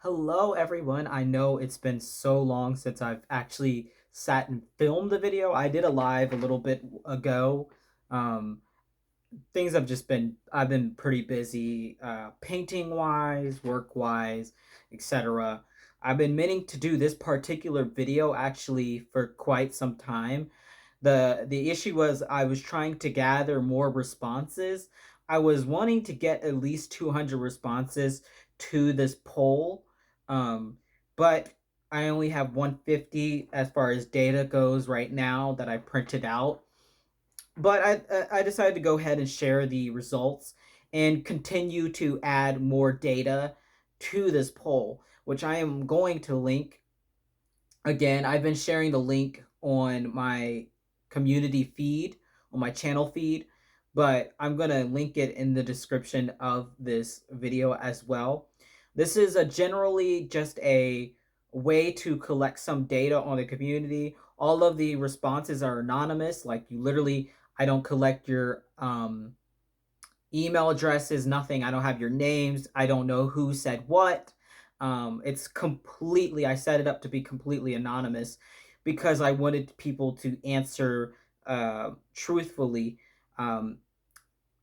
Hello, everyone. I know it's been so long since I've actually sat and filmed the video. I did a live a little bit ago. Um, things have just I've been pretty busy, painting wise, work wise, etc. I've been meaning to do this particular video actually for quite some time. The issue was I was trying to gather more responses. I was wanting to get at least 200 responses to this poll, um, but I only have 150 as far as data goes right now that I printed out. But I decided to go ahead and share the results and continue to add more data to this poll, which I am going to link. Again, I've been sharing the link on my community feed, on my channel feed, but I'm going to link it in the description of this video as well. This is a generally just a way to collect some data on the community. All of the responses are anonymous. Like you literally, I don't collect your email addresses, nothing. I don't have your names. I don't know who said what. It's completely, I set it up to be completely anonymous because I wanted people to answer truthfully. Um,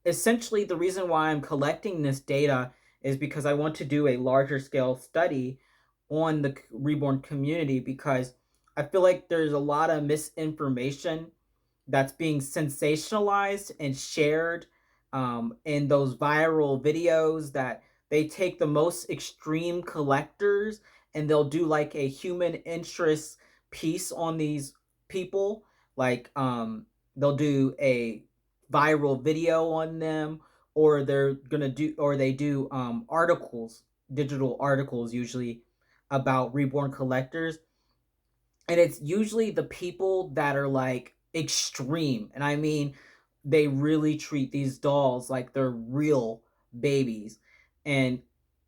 Essentially, the reason why I'm collecting this data is because I want to do a larger scale study on the reborn community because I feel like there's a lot of misinformation that's being sensationalized and shared in those viral videos that they take the most extreme collectors and they'll do like a human interest piece on these people. Like they'll do a viral video on them, or they're gonna do, or they do articles, digital articles usually about reborn collectors, and it's usually the people that are like extreme, and I mean they really treat these dolls like they're real babies. And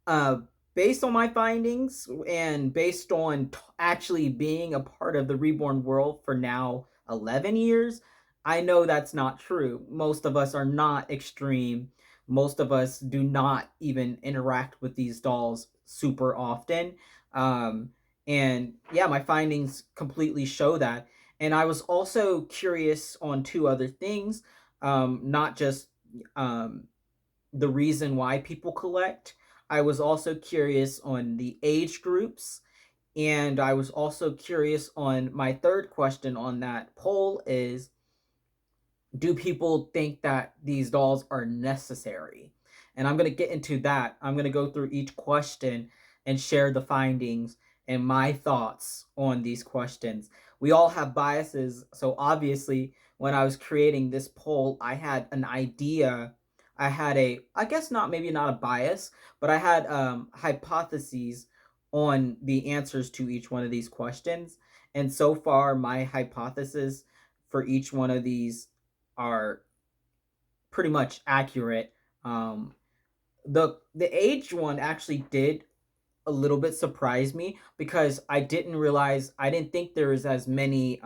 uh based on my findings and based on actually being a part of the reborn world for now 11 years, I know that's not true. Most of us are not extreme. Most of us do not even interact with these dolls super often. um and yeah, my findings completely show that. And I was also curious on two other things, not just um, the reason why people collect. I was also curious on the age groups. And I was also curious on my third question on that poll is, do people think that these dolls are necessary? And I'm going to get into that. I'm going to go through each question and share the findings and my thoughts on these questions. We all have biases. So obviously, when I was creating this poll, I had an idea. I had I guess not, maybe not a bias, but I had hypotheses on the answers to each one of these questions. And so far, my hypothesis for each one of these are pretty much accurate. Um, the age one actually did a little bit surprise me because I didn't think there was as many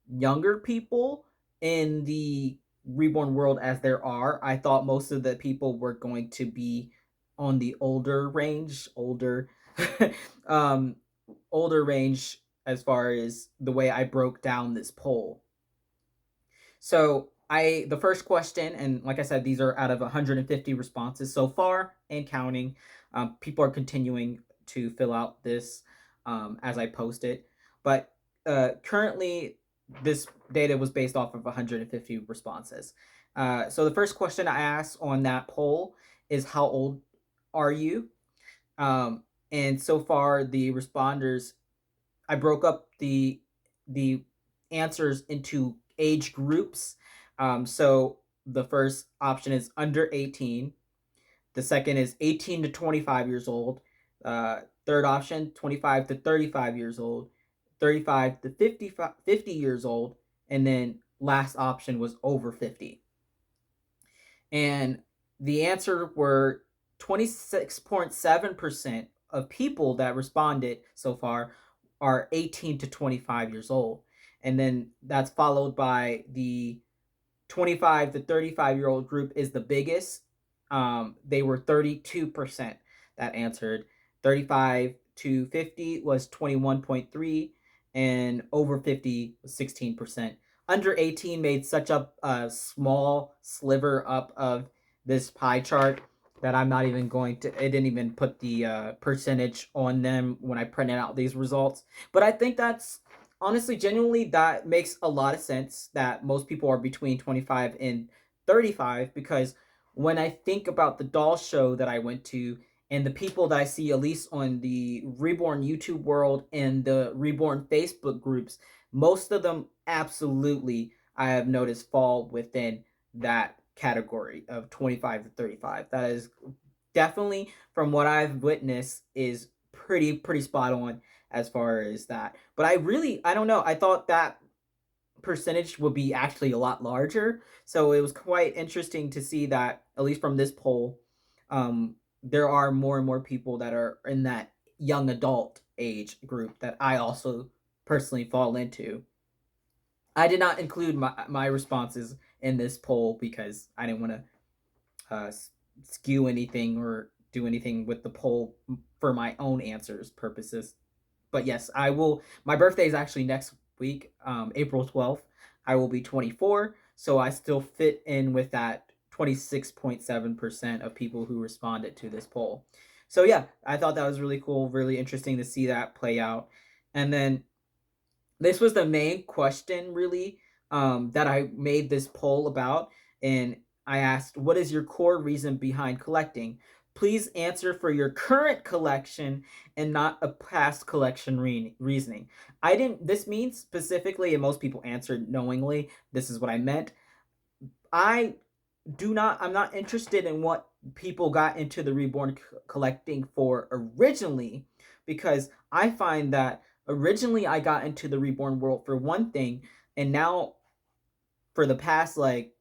younger people in the reborn world as there are. I thought most of the people were going to be on the older range, um, older range as far as the way I broke down this poll. So the first question, and like I said, these are out of 150 responses so far and counting. People are continuing to fill out this as I post it, but currently this data was based off of 150 responses. So the first question I asked on that poll is, how old are you? And so far the responders, I broke up the answers into age groups. So the first option is under 18. The second is 18 to 25 years old. Third option, 25 to 35 years old. 35 to 50 years old. And then last option was over 50. And the answer were 26.7% of people that responded so far are 18 to 25 years old. And then that's followed by the 25 to 35-year-old group is the biggest. They were 32% that answered. 35 to 50 was 21.3, and over 50 was 16%. Under 18 made such a small sliver up of this pie chart that I'm not even going to, it didn't even put the percentage on them when I printed out these results. But I think that's honestly, genuinely, that makes a lot of sense that most people are between 25 and 35, because when I think about the doll show that I went to and the people that I see, at least on the Reborn YouTube world and the Reborn Facebook groups, most of them absolutely, I have noticed, fall within that category of 25 to 35. That is definitely, from what I've witnessed, is pretty spot on as far as that. But I don't know. I thought that percentage would be actually a lot larger. So it was quite interesting to see that, at least from this poll, there are more and more people that are in that young adult age group that I also personally fall into. I did not include my responses in this poll because I didn't want to skew anything or do anything with the poll for my own answers purposes. But yes, I will. My birthday is actually next week, April 12th. I will be 24, so I still fit in with that 26.7% of people who responded to this poll. So yeah, I thought that was really cool, really interesting to see that play out. And then this was the main question, really, that I made this poll about. And I asked, what is your core reason behind collecting? Please answer for your current collection and not a past collection reasoning. I didn't, this means specifically, and most people answered knowingly, this is what I meant. I I'm not interested in what people got into the Reborn collecting for originally, because I find that originally I got into the Reborn world for one thing, and now for the past like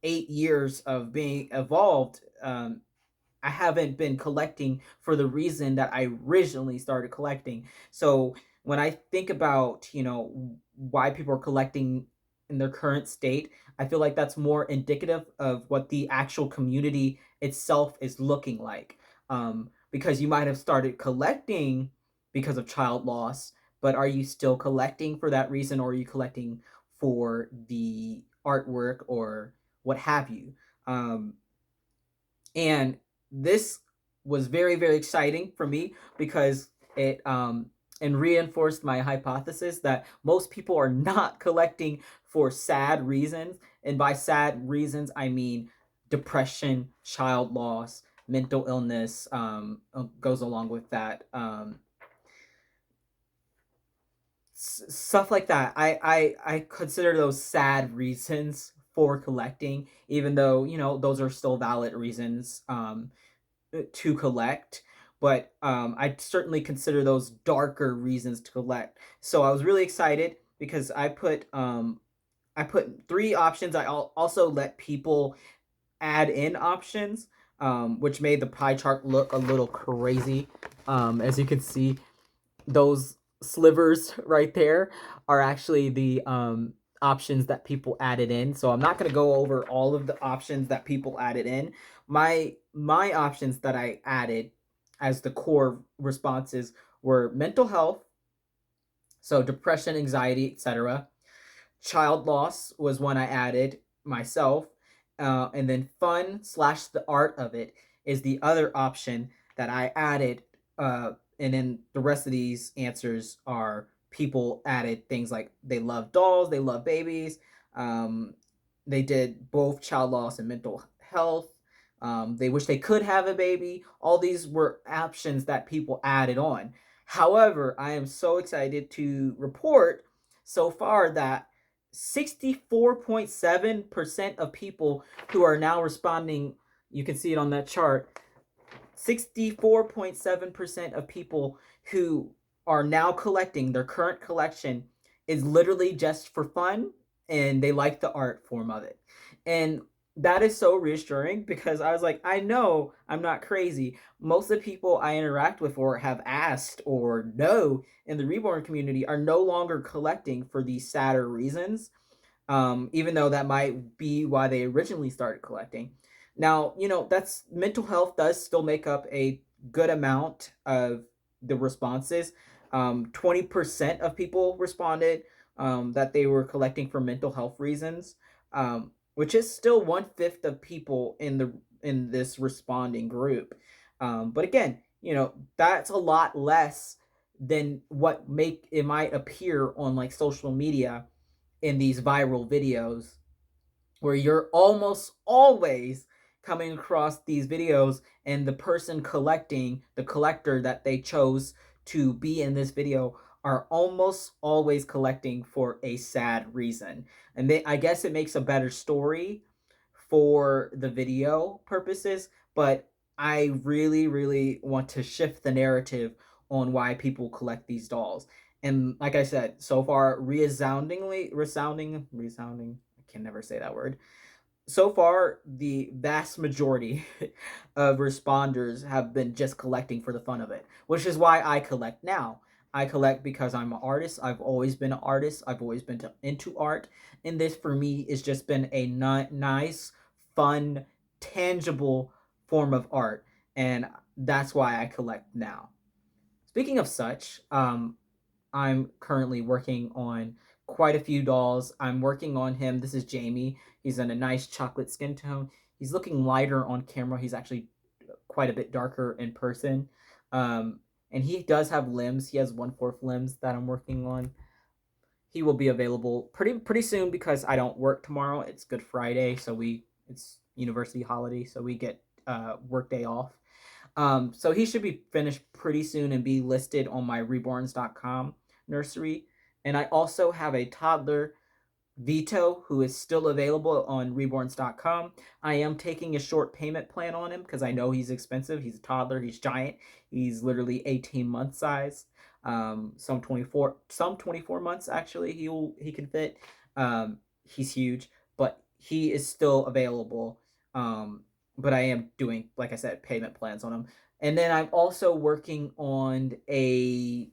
8 years of being evolved, I haven't been collecting for the reason that I originally started collecting. So when I think about, why people are collecting in their current state, I feel like that's more indicative of what the actual community itself is looking like. Because you might have started collecting because of child loss, but are you still collecting for that reason, or are you collecting for the artwork or what have you? Um, and this was very exciting for me because it and reinforced my hypothesis that most people are not collecting for sad reasons, and by sad reasons I mean depression, child loss, mental illness, goes along with that, stuff like that. I consider those sad reasons for collecting, even though those are still valid reasons to collect. But I certainly consider those darker reasons to collect. So I was really excited because I put three options. I also let people add in options, which made the pie chart look a little crazy. As you can see, those slivers right there are actually the options that people added in. So I'm not going to go over all of the options that people added in. My options that I added as the core responses were mental health, so depression, anxiety, etc. Child loss was one I added myself, and then fun slash the art of it is the other option that I added. And then the rest of these answers are people added things like they love dolls, they love babies, um, they did both child loss and mental health. They wish they could have a baby. All these were options that people added on. However, I am so excited to report so far that 64.7% of people who are now responding, you can see it on that chart, 64.7% of people who are now collecting their current collection is literally just for fun, and they like the art form of it. And that is so reassuring because I was like, I know I'm not crazy. Most of the people I interact with or have asked or know in the Reborn community are no longer collecting for these sadder reasons, even though that might be why they originally started collecting. Now, that's mental health does still make up a good amount of the responses. 20% of people responded that they were collecting for mental health reasons, which is still 1/5 of people in this responding group. But again, that's a lot less than what make it might appear on like social media in these viral videos, where you're almost always coming across these videos and the person collecting, the collector that they chose to be in this video, are almost always collecting for a sad reason. And I guess it makes a better story for the video purposes, but I really, really want to shift the narrative on why people collect these dolls. And like I said, so far, resounding, I can never say that word. So far, the vast majority of responders have been just collecting for the fun of it, which is why I collect now. I collect because I'm an artist. I've always been an artist. I've always been into art. And this, for me, has just been a nice, fun, tangible form of art. And that's why I collect now. Speaking of such, I'm currently working on quite a few dolls. I'm working on him. This is Jamie. He's in a nice chocolate skin tone. He's looking lighter on camera. He's actually quite a bit darker in person. And he does have limbs. He has 1/4 limbs that I'm working on. He will be available pretty soon because I don't work tomorrow. It's Good Friday, so it's university holiday, so we get work day off. So he should be finished pretty soon and be listed on my reborns.com nursery. And I also have a toddler, Vito, who is still available on reborns.com. I am taking a short payment plan on him because I know he's expensive. He's a toddler, he's giant. He's literally 18 month size. Some 24 months actually he can fit. He's huge, but he is still available. But I am doing, like I said, payment plans on him. And then I'm also working on a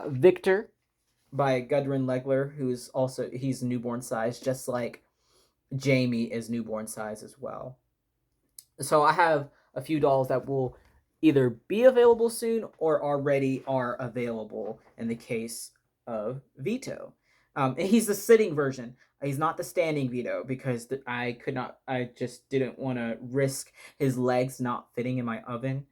Victor by Gudrun Legler, he's newborn size, just like Jamie is newborn size as well. So I have a few dolls that will either be available soon or already are available in the case of Vito. And he's the sitting version. He's not the standing Vito because I just didn't want to risk his legs not fitting in my oven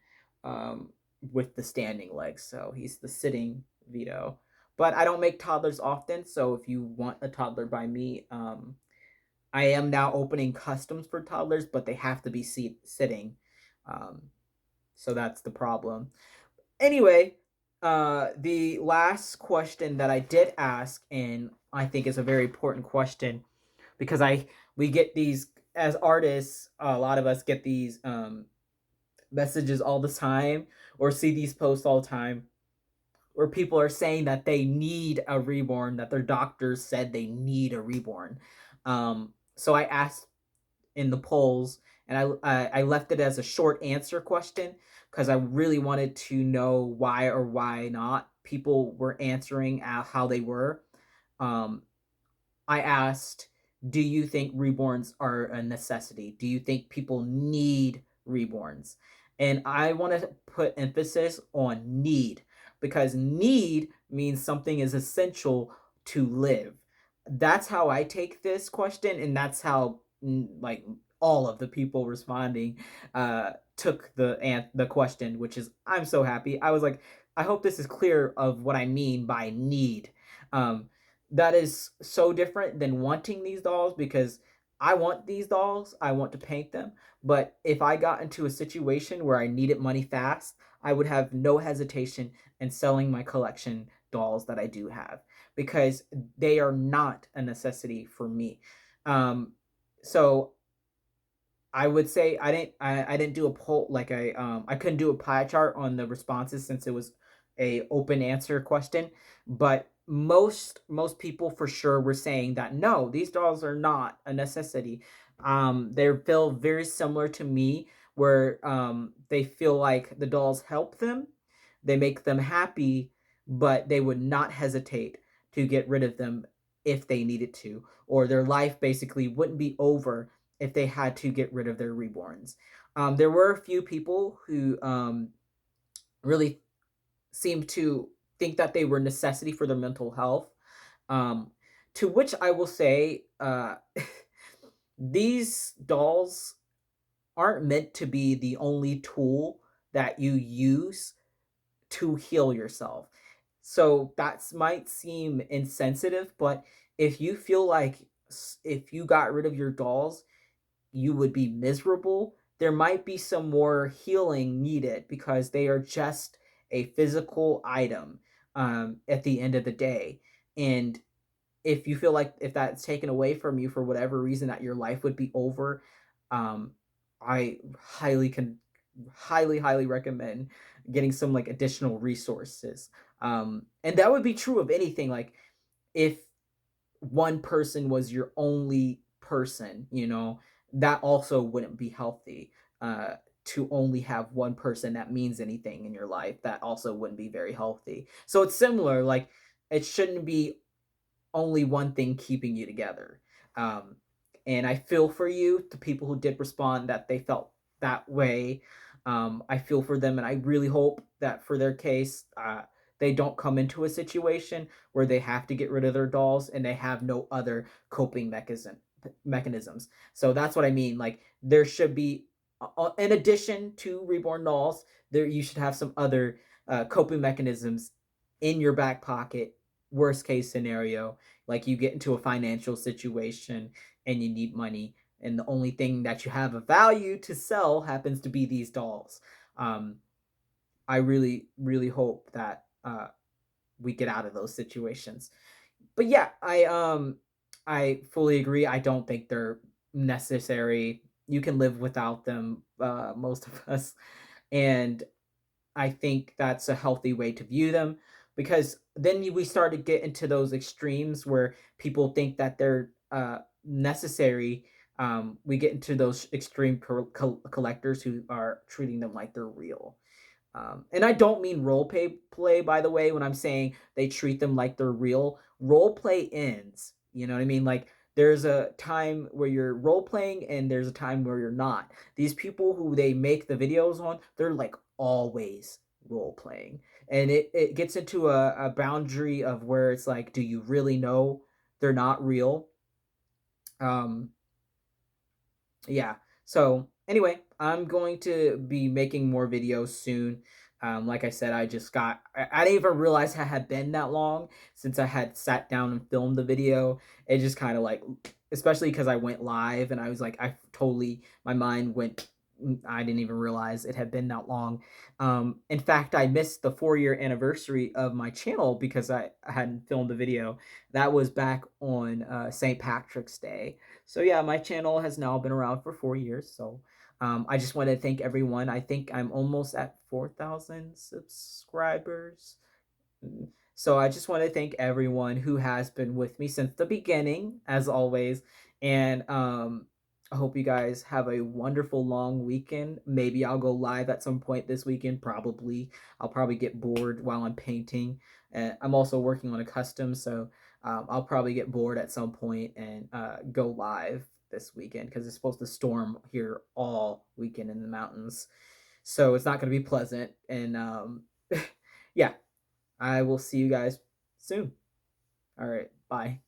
with the standing legs. So he's the sitting Vito. But I don't make toddlers often. So if you want a toddler by me, I am now opening customs for toddlers, but they have to be sitting. Um, so that's the problem. Anyway, the last question that I did ask, and I think is a very important question, because we get these as artists. A lot of us get these messages all the time, or see these posts all the time, where people are saying that they need a reborn, that their doctors said they need a reborn. So I asked in the polls, and I left it as a short answer question because I really wanted to know why or why not people were answering how they were. Um, I asked, do you think reborns are a necessity? Do you think people need reborns? And I want to put emphasis on need, because need means something is essential to live. That's how I take this question, and that's how like all of the people responding took the question, which is, I'm so happy. I was like, I hope this is clear of what I mean by need. Um, that is so different than wanting these dolls, because I want these dolls, I want to paint them, but if I got into a situation where I needed money fast, I would have no hesitation in selling my collection dolls that I do have, because they are not a necessity for me. Um, so I would say I didn't do a poll, like I couldn't do a pie chart on the responses since it was a open answer question, but most people for sure were saying that no, these dolls are not a necessity. They feel very similar to me, where they feel like the dolls help them, they make them happy, but they would not hesitate to get rid of them if they needed to, or their life basically wouldn't be over if they had to get rid of their reborns. There were a few people who really seemed to think that they were necessity for their mental health. Um, to which I will say, these dolls aren't meant to be the only tool that you use to heal yourself. So that might seem insensitive, but if you feel like if you got rid of your dolls, you would be miserable, there might be some more healing needed because they are just a physical item at the end of the day. And if you feel like if that's taken away from you for whatever reason that your life would be over, um, I highly recommend getting some like additional resources. And that would be true of anything. Like if one person was your only person, that also wouldn't be healthy. To only have one person that means anything in your life, that also wouldn't be very healthy. So it's similar. Like it shouldn't be only one thing keeping you together. Um, and I feel for you, the people who did respond that they felt that way. I feel for them, and I really hope that for their case, they don't come into a situation where they have to get rid of their dolls and they have no other coping mechanisms. So that's what I mean. Like there should be, in addition to reborn dolls, there you should have some other coping mechanisms in your back pocket. Worst case scenario, like you get into a financial situation and you need money, and the only thing that you have of value to sell happens to be these dolls. Um, I really hope that we get out of those situations. But yeah, I fully agree. I don't think they're necessary. You can live without them, most of us, and I think that's a healthy way to view them because then we start to get into those extremes where people think that they're necessary. We get into those extreme collectors who are treating them like they're real. And I don't mean play, by the way, when I'm saying they treat them like they're real. Role play ends. You know what I mean? Like there's a time where you're role playing and there's a time where you're not. These people who they make the videos on, they're like always role playing. And it gets into a boundary of where it's like, do you really know they're not real? Um, yeah. So anyway, I'm going to be making more videos soon. Like I said, I didn't even realize it had been that long since I had sat down and filmed the video. It just kind of like, especially because I went live and I was like, my mind went, I didn't even realize it had been that long. In fact, I missed the 4-year anniversary of my channel because I hadn't filmed the video. That was back on St. Patrick's Day. So yeah, my channel has now been around for 4 years. So I just want to thank everyone. I think I'm almost at 4,000 subscribers. So I just want to thank everyone who has been with me since the beginning, as always. And I hope you guys have a wonderful long weekend. Maybe I'll go live at some point this weekend. Probably. I'll probably get bored while I'm painting. I'm also working on a custom, so I'll probably get bored at some point and go live this weekend because it's supposed to storm here all weekend in the mountains. So it's not going to be pleasant. And yeah, I will see you guys soon. All right. Bye.